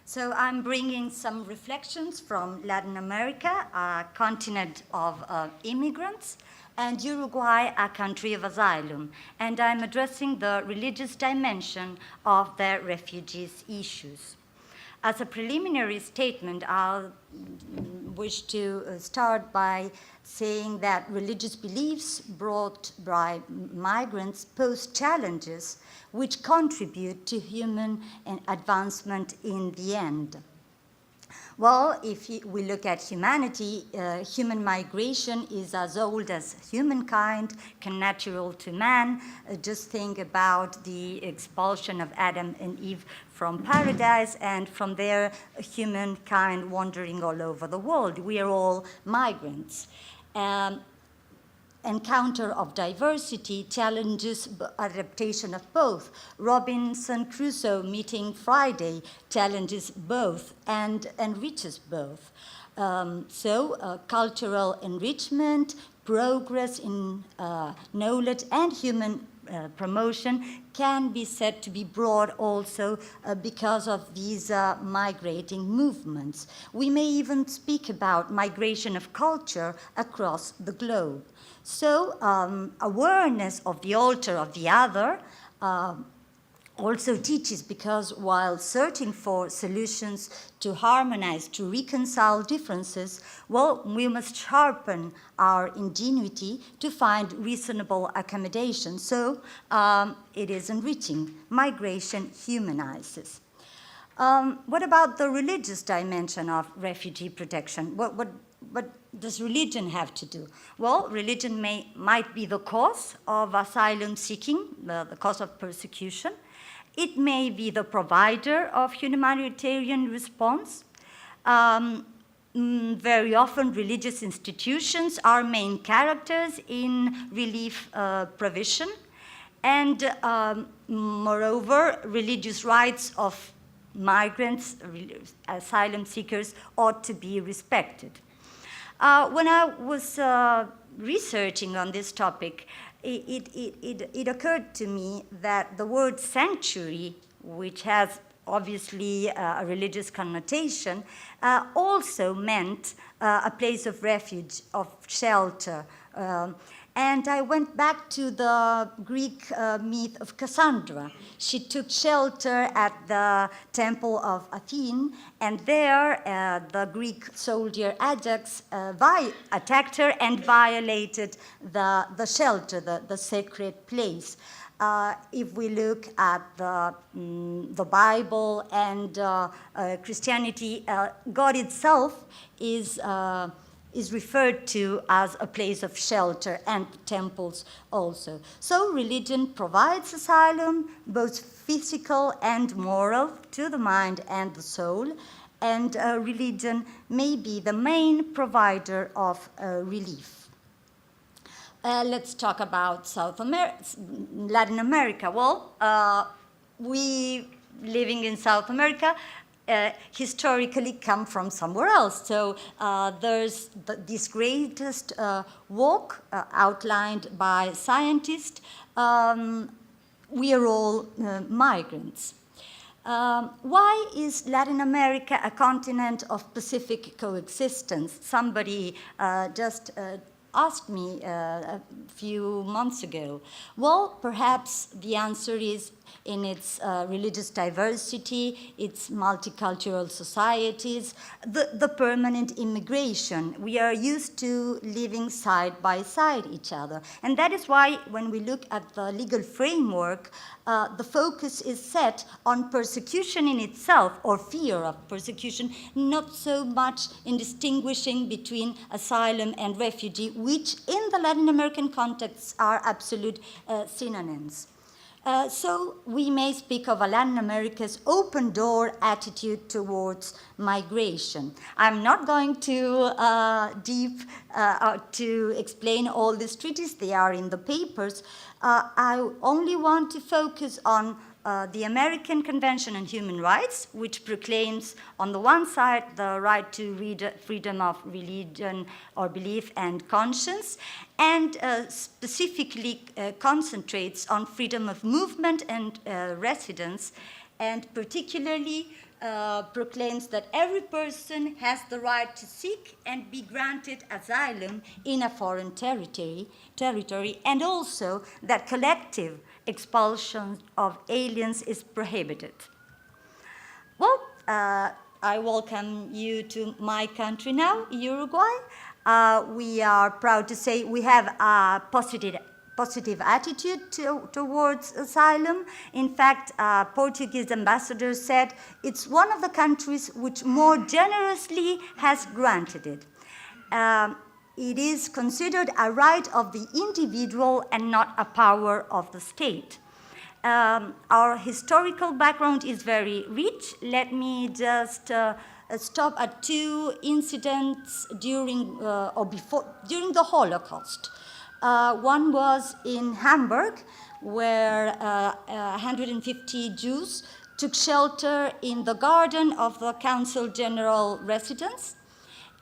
So I'm bringing some reflections from Latin America, a continent of immigrants, and Uruguay, a country of asylum. And I'm addressing the religious dimension of the refugees' issues. As a preliminary statement, I'll wish to start by saying that religious beliefs brought by migrants pose challenges which contribute to human advancement in the end. Well, if we look at humanity, human migration is as old as humankind, connatural to man. Just think about the expulsion of Adam and Eve from paradise, and from there, humankind wandering all over the world. We are all migrants. Encounter of diversity challenges adaptation of both. Robinson Crusoe meeting Friday challenges both and enriches both. Cultural enrichment, progress in knowledge and human promotion can be said to be broad also because of these migrating movements. We may even speak about migration of culture across the globe. So awareness of the altar of the other also teaches, because while searching for solutions to harmonize, to reconcile differences, well, we must sharpen our ingenuity to find reasonable accommodation. So it is enriching. Migration humanizes. What about the religious dimension of refugee protection? What does religion have to do? Well, religion might be the cause of asylum seeking, the cause of persecution. It may be the provider of humanitarian response. Very often, religious institutions are main characters in relief provision. And moreover, religious rights of migrants, asylum seekers, ought to be respected. When I was researching on this topic, it occurred to me that the word sanctuary, which has obviously a religious connotation, also meant a place of refuge, of shelter. And I went back to the Greek myth of Cassandra. She took shelter at the temple of Athene, and there the Greek soldier Ajax attacked her and violated the shelter, the sacred place. If we look at the Bible and Christianity, God itself is referred to as a place of shelter, and temples also. So religion provides asylum, both physical and moral, to the mind and the soul, and religion may be the main provider of relief. Let's talk about Latin America. Well, we living in South America historically come from somewhere else. So there's this greatest walk outlined by scientists. We are all migrants. Why is Latin America a continent of pacific coexistence? Somebody just asked me a few months ago. Well, perhaps the answer is in its religious diversity, its multicultural societies, the permanent immigration. We are used to living side by side each other. And that is why when we look at the legal framework, the focus is set on persecution in itself, or fear of persecution, not so much in distinguishing between asylum and refugee, which in the Latin American context are absolute synonyms. So we may speak of Latin America's open door attitude towards migration. I'm not going to to explain all these treaties. They are in the papers. I only want to focus on the American Convention on Human Rights, which proclaims on the one side the right to freedom of religion or belief and conscience, and specifically concentrates on freedom of movement and residence, and particularly proclaims that every person has the right to seek and be granted asylum in a foreign territory, and also that collective expulsion of aliens is prohibited. Well, I welcome you to my country now, Uruguay. We are proud to say we have a positive attitude towards asylum. In fact, Portuguese ambassador said it's one of the countries which more generously has granted it. It is considered a right of the individual and not a power of the state. Our historical background is very rich. Let me just stop at two incidents during during the Holocaust. One was in Hamburg, where 150 Jews took shelter in the garden of the Consul General residence,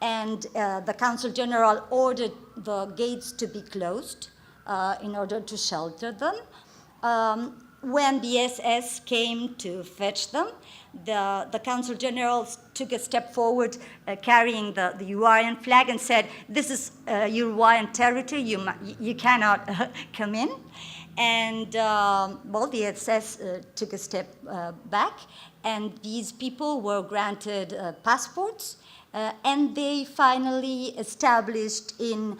and the Consul General ordered the gates to be closed in order to shelter them. When the SS came to fetch them, the Consul General took a step forward carrying the Uruguayan flag and said, "This is Uruguayan territory, you cannot come in." And well, the SS took a step back, and these people were granted passports, and they finally established in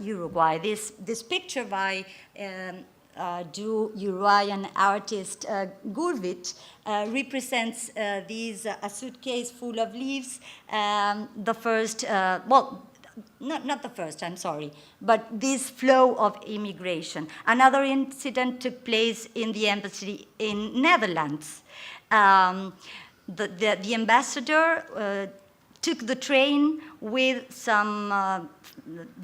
Uruguay. This picture by Uruguayan artist Gurvit represents a suitcase full of leaves. The first, well, not the first, I'm sorry, but this flow of immigration. Another incident took place in the embassy in Netherlands. The ambassador took the train with some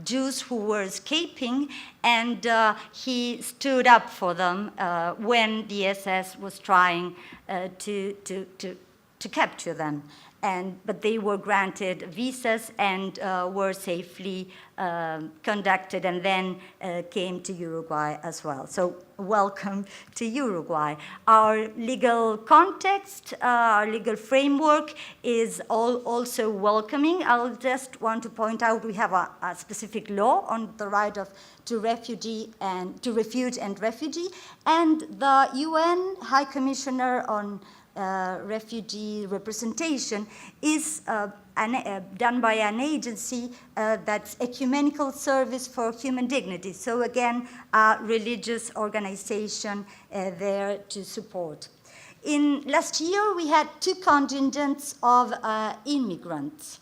Jews who were escaping, and he stood up for them when the SS was trying to capture them. But they were granted visas and were safely conducted, and then came to Uruguay as well. So welcome to Uruguay. Our legal context, our legal framework is also welcoming. I'll just want to point out we have a specific law on the right to refuge and refugee, and the UN High Commissioner on refugee representation is done by an agency that's Ecumenical Service for Human Dignity. So again, a religious organization there to support. Last year, we had two contingents of immigrants.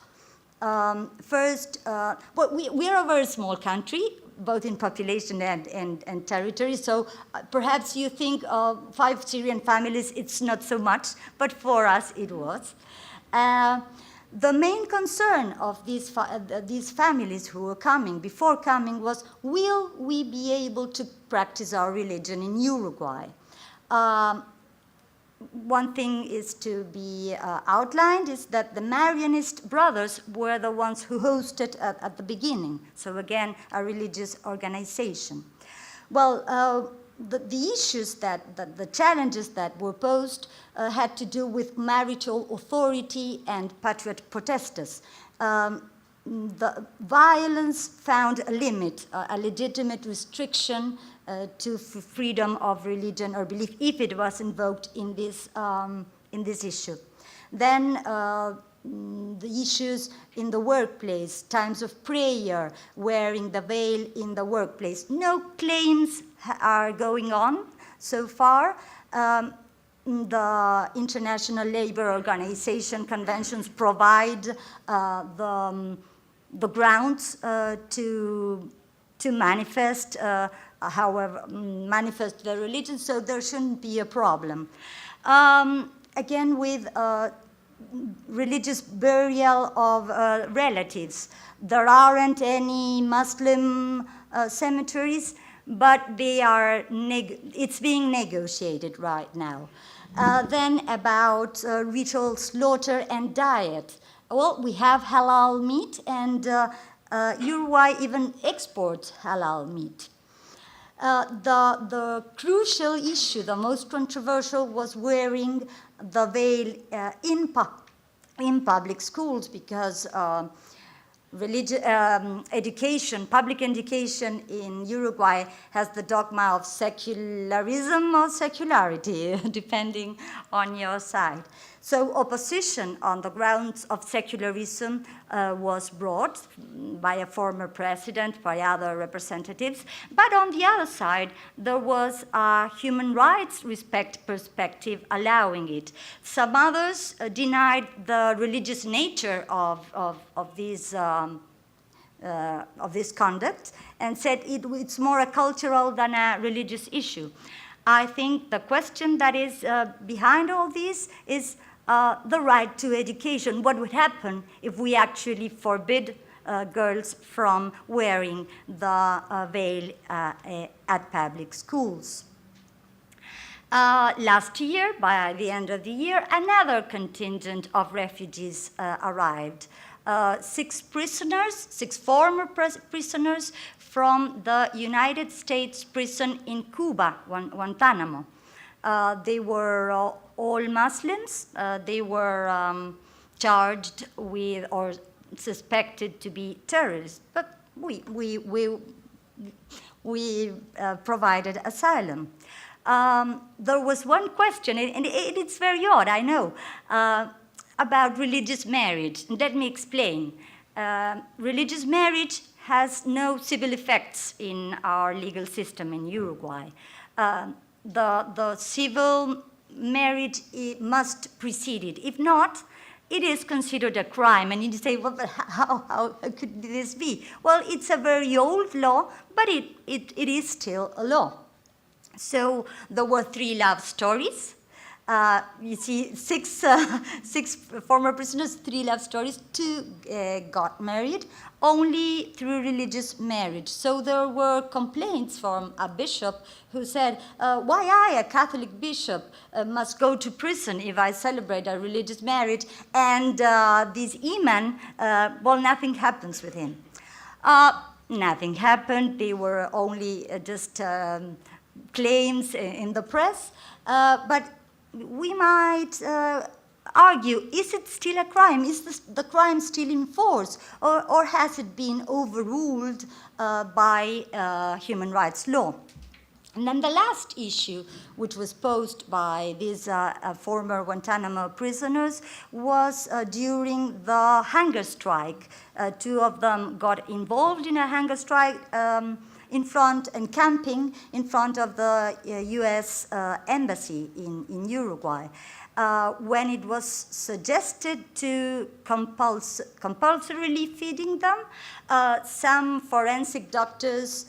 First, well, we are a very small country, both in population and territory. So perhaps you think of 5 Syrian families, it's not so much, but for us it was. The main concern of these families who were coming, before coming, was, will we be able to practice our religion in Uruguay? One thing is to be outlined is that the Marianist brothers were the ones who hosted at the beginning. So again, a religious organization. Well, the issues the challenges that were posed had to do with marital authority and patriot protesters. The violence found a limit, a legitimate restriction to freedom of religion or belief if it was invoked in this issue. Then the issues in the workplace, times of prayer, wearing the veil in the workplace. No claims are going on so far. The International Labour Organization conventions provide the grounds to manifest, manifest their religion, so there shouldn't be a problem. Again, with religious burial of relatives, there aren't any Muslim cemeteries, but it's being negotiated right now. Then about ritual slaughter and diet. Well, we have halal meat, and Uruguay even exports halal meat. The crucial issue, the most controversial, was wearing the veil in public schools, because education, public education in Uruguay has the dogma of secularism or secularity, depending on your side. So opposition on the grounds of secularism was brought by a former president, by other representatives. But on the other side, there was a human rights respect perspective allowing it. Some others denied the religious nature of this conduct and said it's more a cultural than a religious issue. I think the question that is behind all this is the right to education. What would happen if we actually forbid girls from wearing the veil at public schools? Last year, by the end of the year, another contingent of refugees arrived. 6 former prisoners from the United States prison in Cuba, Guantanamo. They were all Muslims. They were charged with or suspected to be terrorists, but we provided asylum. There was one question, and it's very odd, I know, about religious marriage. Let me explain. Religious marriage has no civil effects in our legal system in Uruguay. The civil marriage must precede it. If not, it is considered a crime. And you say, well, but how could this be? Well, it's a very old law, but it is still a law. So there were 3 love stories. You see, 6 former prisoners, 3 love stories, 2 got married, only through religious marriage. So there were complaints from a bishop who said, why I, a Catholic bishop, must go to prison if I celebrate a religious marriage, and this imam, well, nothing happens with him. Nothing happened. They were only just claims in the press, but we might argue, is it still a crime? Is the crime still in force? Or has it been overruled by human rights law? And then the last issue, which was posed by these former Guantanamo prisoners, was during the hunger strike. 2 of them got involved in a hunger strike in front and camping in front of the US embassy in Uruguay. When it was suggested to compulsorily feeding them, some forensic doctors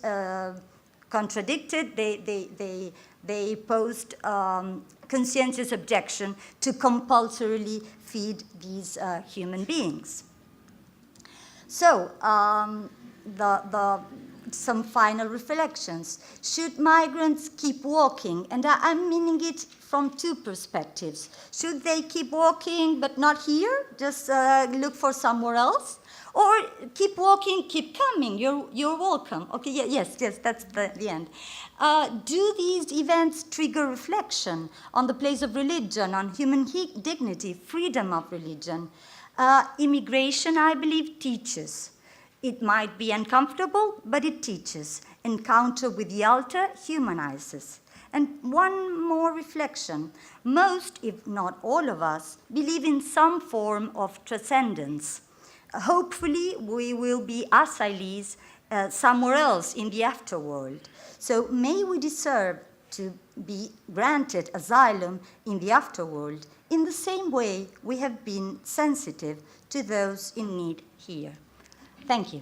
contradicted. They posed conscientious objection to compulsorily feed these human beings. So some final reflections. Should migrants keep walking? And I'm meaning it from 2 perspectives. Should they keep walking but not here? Just look for somewhere else? Or keep walking, keep coming, you're welcome. Okay, yes, that's the end. Do these events trigger reflection on the place of religion, on human dignity, freedom of religion? Immigration, I believe, teaches. It might be uncomfortable, but it teaches. Encounter with the altar humanizes. And one more reflection. Most, if not all of us, believe in some form of transcendence. Hopefully, we will be asylees somewhere else in the afterworld. So may we deserve to be granted asylum in the afterworld in the same way we have been sensitive to those in need here. Thank you.